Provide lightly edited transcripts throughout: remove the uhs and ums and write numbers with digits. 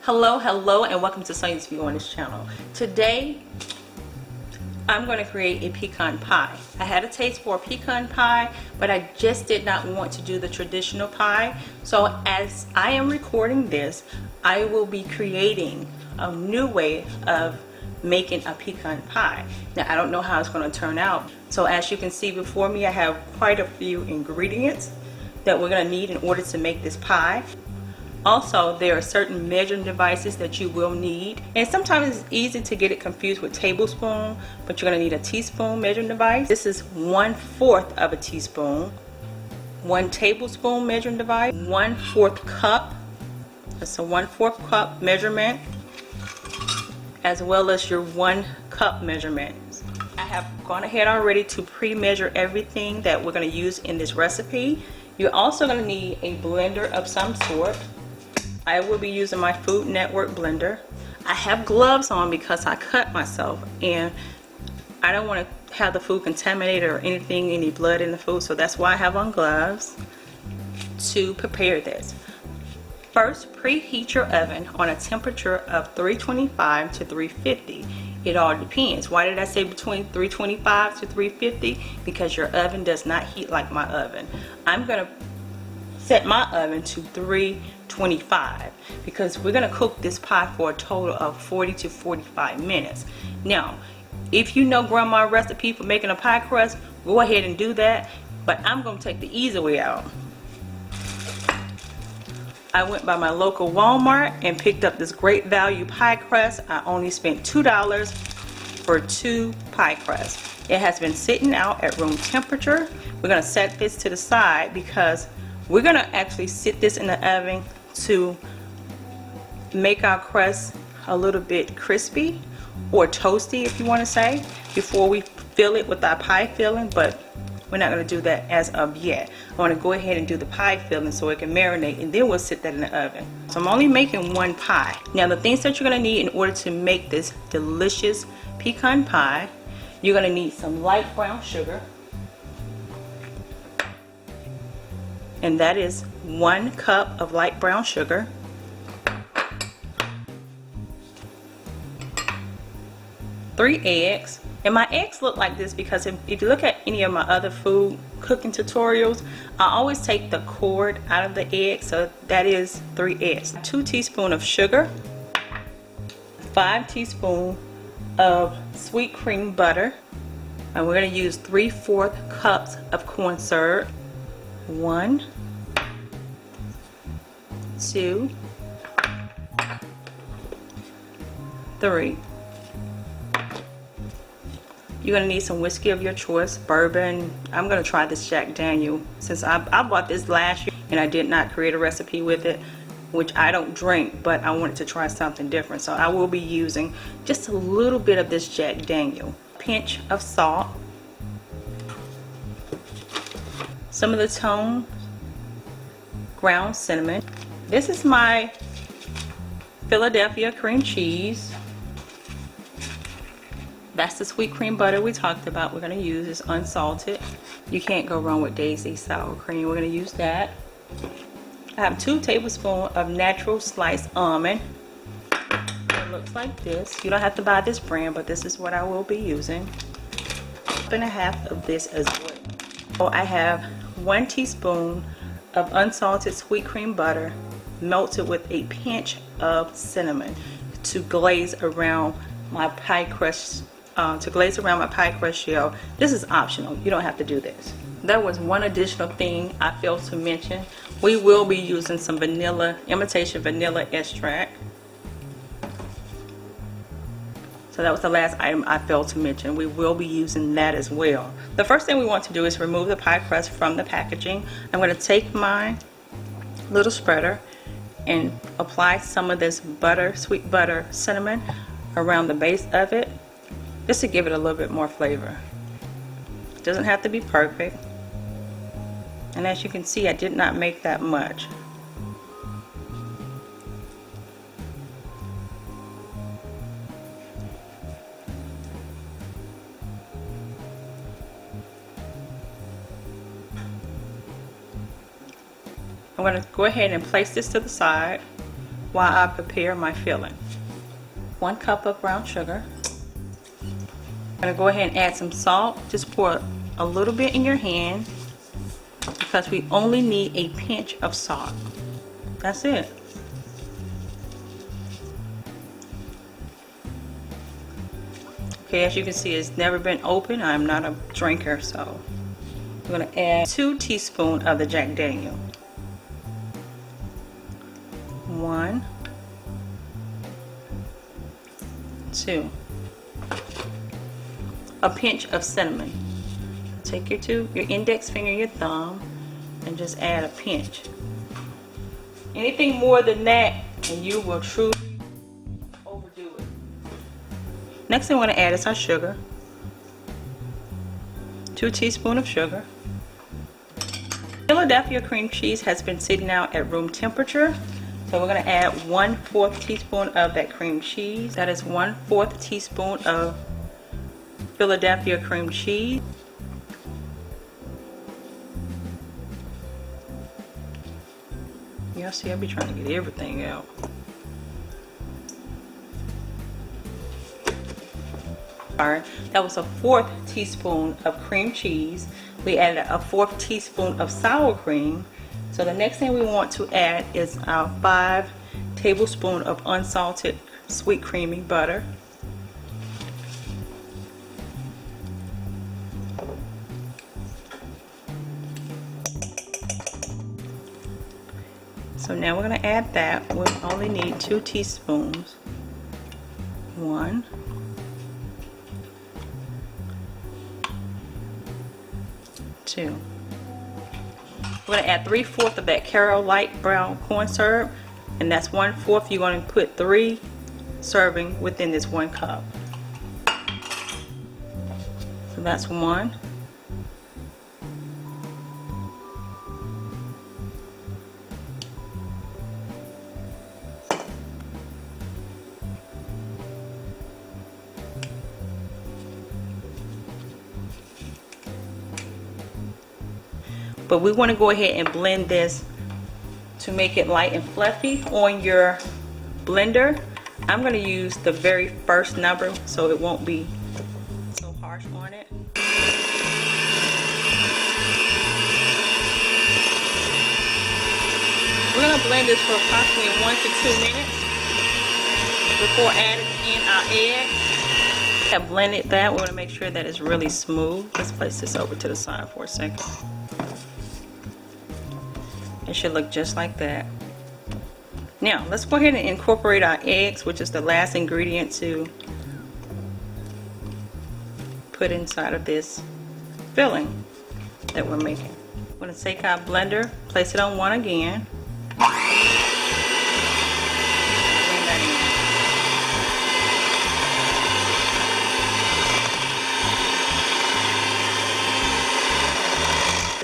Hello, and welcome to Sonyabeonit channel. Today, I'm going to create a pecan pie. I had a taste for a pecan pie, but I just did not want to do the traditional pie. So as I am recording this, I will be creating a new way of making a pecan pie. Now, I don't know how it's going to turn out. So as you can see before me, I have quite a few ingredients that we're going to need in order to make this pie. Also, there are certain measuring devices that you will need, and sometimes it's easy to get it confused with tablespoon, but you're going to need a teaspoon measuring device. This is 1/4 of a teaspoon, 1 tablespoon measuring device, 1/4 cup. That's a 1/4 cup measurement, as well as your 1 cup measurement. I have gone ahead already to pre-measure everything that we're going to use in this recipe. You're also going to need a blender of some sort. I will be using my Food Network blender. I have gloves on because I cut myself and I don't want to have the food contaminated or anything, any blood in the food, so that's why I have on gloves to prepare this. First, preheat your oven on a temperature of 325 to 350. It all depends. Why did I say between 325 to 350? Because your oven does not heat like my oven. I'm going to set my oven to 325 because we're going to cook this pie for a total of 40 to 45 minutes. Now, if you know grandma's recipe for making a pie crust, go ahead and do that, but I'm going to take the easy way out. I went by my local Walmart and picked up this great value pie crust. I only spent $2 for 2 pie crusts. It has been sitting out at room temperature. We're going to set this to the side because we're going to actually sit this in the oven to make our crust a little bit crispy or toasty, if you want to say, before we fill it with our pie filling, but we're not going to do that as of yet. I want to go ahead and do the pie filling so it can marinate, and then we'll sit that in the oven. So I'm only making 1 pie. Now, the things that you're going to need in order to make this delicious pecan pie, you're going to need some light brown sugar, and that is 1 cup of light brown sugar, 3 eggs. And my eggs look like this because if you look at any of my other food cooking tutorials, I always take the cord out of the egg, so that is 3 eggs. 2 teaspoons of sugar, 5 teaspoons of sweet cream butter, and we're going to use 3/4 cups of corn syrup. 1, 2, 3. You're going to need some whiskey of your choice, bourbon. I'm going to try this Jack Daniel since I bought this last year and I did not create a recipe with it, which I don't drink, but I wanted to try something different. So I will be using just a little bit of this Jack Daniel. Pinch of salt. Some of the toned ground cinnamon. This is my Philadelphia cream cheese. That's the sweet cream butter we talked about. We're going to use is unsalted. You can't go wrong with Daisy sour cream. We're going to use that. I have 2 tablespoons of natural sliced almond. It looks like this. You don't have to buy this brand, but this is what I will be using. 1/2 of this as well. So I have 1 teaspoon of unsalted sweet cream butter melted with a pinch of cinnamon to glaze around my pie crust. Shell. This is optional. You don't have to do this. There was one additional thing I failed to mention. We will be using some imitation vanilla extract. So that was the last item I failed to mention. We will be using that as well. The first thing we want to do is remove the pie crust from the packaging. I'm going to take my little spreader and apply some of this butter, sweet butter, cinnamon around the base of it, just to give it a little bit more flavor. It doesn't have to be perfect, and as you can see, I did not make that much. I'm going to go ahead and place this to the side. while I prepare my filling. 1 cup of brown sugar. I'm going to go ahead and add some salt. Just pour a little bit in your hand because we only need a pinch of salt. That's it. Okay, as you can see, it's never been opened. I'm not a drinker, so I'm going to add 2 teaspoons of the Jack Daniel. 1, 2. A pinch of cinnamon. Take your index finger, your thumb, and just add a pinch. Anything more than that, and you will truly overdo it. Next thing I want to add is our sugar. 2 teaspoons of sugar. Philadelphia cream cheese has been sitting out at room temperature. So we're going to add 1/4 teaspoon of that cream cheese. That is 1/4 teaspoon of Philadelphia cream cheese. Y'all see, I'll be trying to get everything out. Alright, that was a 1/4 teaspoon of cream cheese. We added a 1/4 teaspoon of sour cream. So the next thing we want to add is our 5 tablespoons of unsalted sweet creamy butter. So now we're going to add that. We only need 2 teaspoons. 1, 2. We're going to add 3/4 of that Carol light brown corn syrup, and that's 1/4. You're going to put 3 serving within this 1 cup. So that's 1. But we want to go ahead and blend this to make it light and fluffy. On your blender, I'm going to use the very first number so it won't be so harsh on it. We're going to blend this for approximately 1 to 2 minutes before adding in our eggs. I blended that. We're going to make sure that it's really smooth. Let's place this over to the side for a second. It should look just like that. Now let's go ahead and incorporate our eggs, which is the last ingredient to put inside of this filling that we're making. I'm going to take our blender, place it on 1 again. Bring that in.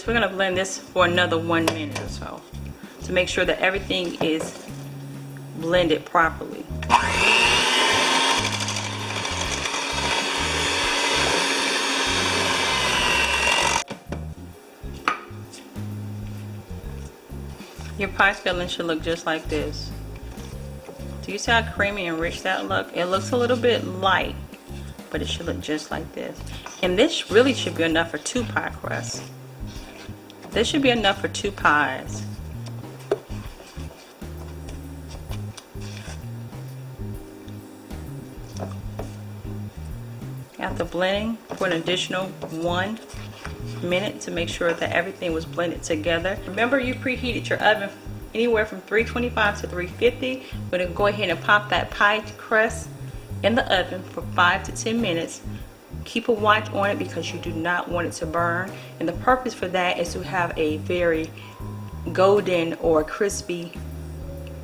We're going to blend this for another 1 minute or so to make sure that everything is blended properly. Your pie filling should look just like this. Do you see how creamy and rich that look? It looks a little bit light, but it should look just like this. And this really should be enough for 2 pie crusts. This should be enough for 2 pies. After blending for an additional 1 minute to make sure that everything was blended together. Remember, you preheated your oven anywhere from 325 to 350. We're going to go ahead and pop that pie crust in the oven for 5 to 10 minutes. Keep a watch on it because you do not want it to burn, and the purpose for that is to have a very golden or crispy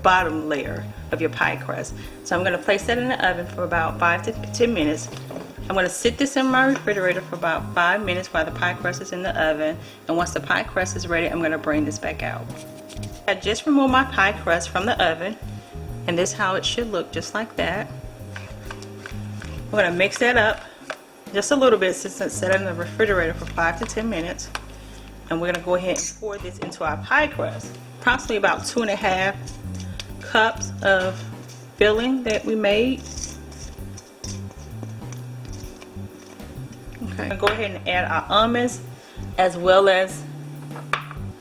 bottom layer of your pie crust. So I'm going to place that in the oven for about 5 to 10 minutes. I'm going to sit this in my refrigerator for about 5 minutes while the pie crust is in the oven, and once the pie crust is ready, I'm going to bring this back out. I just removed my pie crust from the oven, and this is how it should look, just like that. We're going to mix that up just a little bit since it's set in the refrigerator for 5 to 10 minutes, and we're going to go ahead and pour this into our pie crust. Approximately about 2.5 cups of filling that we made. Okay, go ahead and add our almonds as well as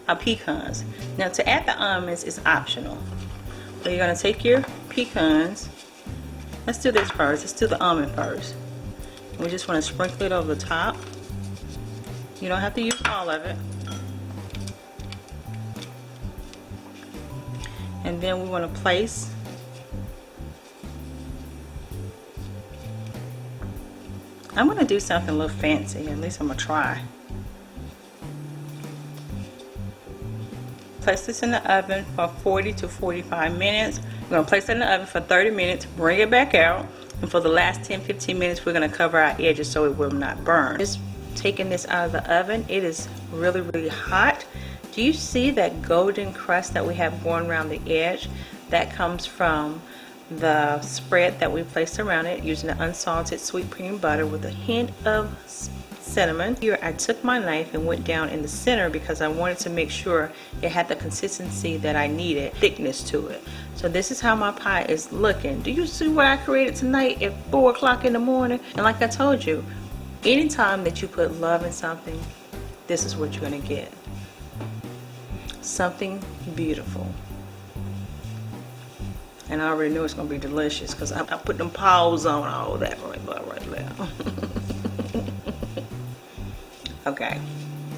our pecans. Now to add the almonds is optional. So you're going to take your pecans. Let's do this first. Let's do the almond first. We just want to sprinkle it over the top. You don't have to use all of it. And then we want to place I'm going to do something a little fancy. At least I'm going to try. Place this in the oven for 40 to 45 minutes. We're going to place it in the oven for 30 minutes, bring it back out, and for the last 10-15 minutes we're going to cover our edges so it will not burn. Just taking this out of the oven, it is really hot. Do you see that golden crust that we have going around the edge? That comes from the spread that we placed around it using the unsalted sweet cream butter with a hint of cinnamon. Here I took my knife and went down in the center because I wanted to make sure it had the consistency that I needed, thickness to it. So this is how my pie is looking. Do you see what I created tonight at 4 o'clock in the morning? And like I told you, anytime that you put love in something, this is what you're going to get. Something beautiful. And I already know it's going to be delicious because I put them paws on all that right there. Okay.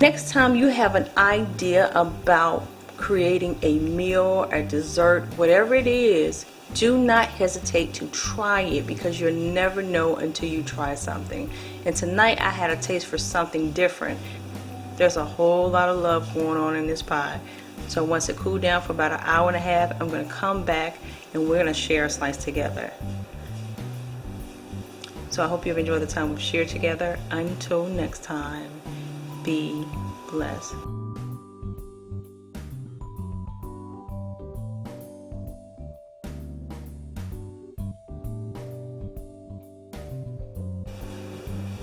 Next time you have an idea about creating a meal, a dessert, whatever it is, do not hesitate to try it because you'll never know until you try something. And tonight I had a taste for something different. There's a whole lot of love going on in this pie. So once it cooled down for about an hour and a half, I'm going to come back and we're going to share a slice together. So I hope you've enjoyed the time we've shared together. Until next time, be blessed.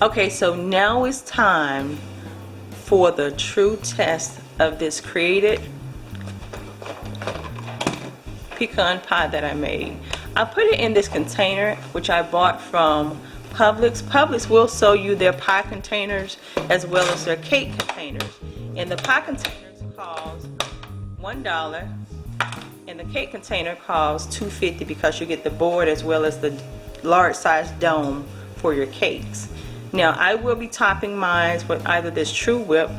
Okay, so now it's time for the true test of this created pecan pie that I made. I put it in this container which I bought from Publix. Publix will sell you their pie containers as well as their cake containers. And the pie containers cost $1 and the cake container costs $2.50 because you get the board as well as the large size dome for your cakes. Now I will be topping mine with either this True Whip.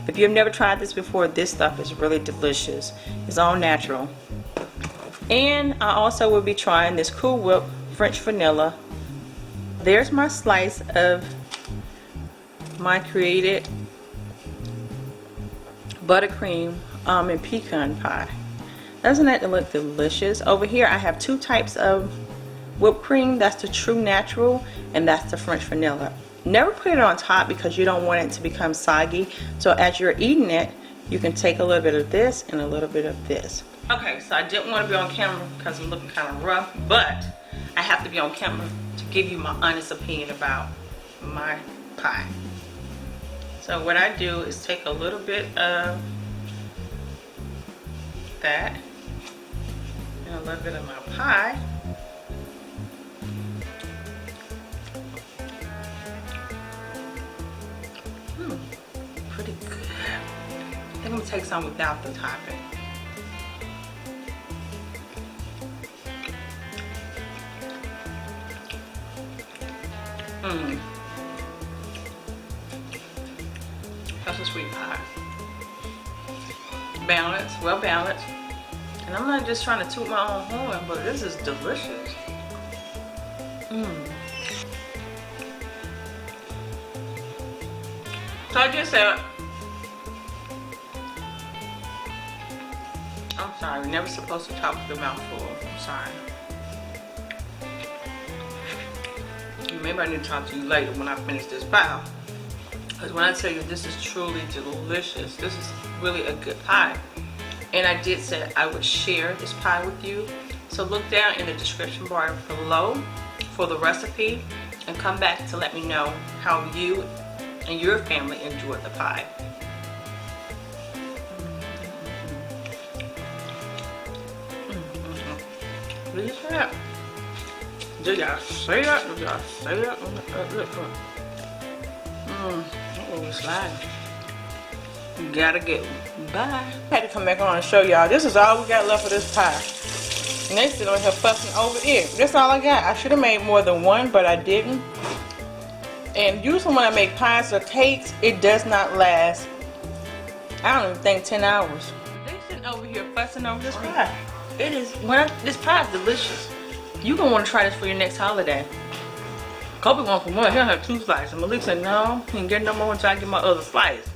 If you've never tried this before, this stuff is really delicious. It's all natural. And I also will be trying this Cool Whip French vanilla. There's my slice of my created buttercream almond pecan pie. Doesn't that look delicious? Over here I have 2 types of whipped cream. That's the True Natural and that's the French vanilla. Never put it on top because you don't want it to become soggy. So as you're eating it, you can take a little bit of this and a little bit of this. Okay, so I didn't want to be on camera because I'm looking kind of rough, but I have to be on camera to give you my honest opinion about my pie. So what I do is take a little bit of that and a little bit of my pie. Pretty good. I think I'm going to take some without the topping. That's a sweet pie. Balanced, well balanced. And I'm not just trying to toot my own horn, but this is delicious. So I just said, I'm sorry, you're never supposed to talk with the mouth full. I'm sorry. Maybe I need to talk to you later when I finish this pie. Because when I tell you this is truly delicious, this is really a good pie. And I did say I would share this pie with you. So look down in the description bar below for the recipe and come back to let me know how you and your family enjoyed the pie. Did you say that? Did y'all say that? Did y'all say that? Look. Oh, slide. You gotta get one. Bye. I had to come back on and show y'all. This is all we got left of this pie. And they still on here fussing over it. That's all I got. I should have made more than one, but I didn't. And usually when I make pies or cakes, it does not last, I don't even think 10 hours. They sitting over here fussing over this pie. It is, this pie is delicious. You're going to want to try this for your next holiday. Kobe wants for one. He'll have 2 slices. Malik said, no, he can get no more until I get my other slice.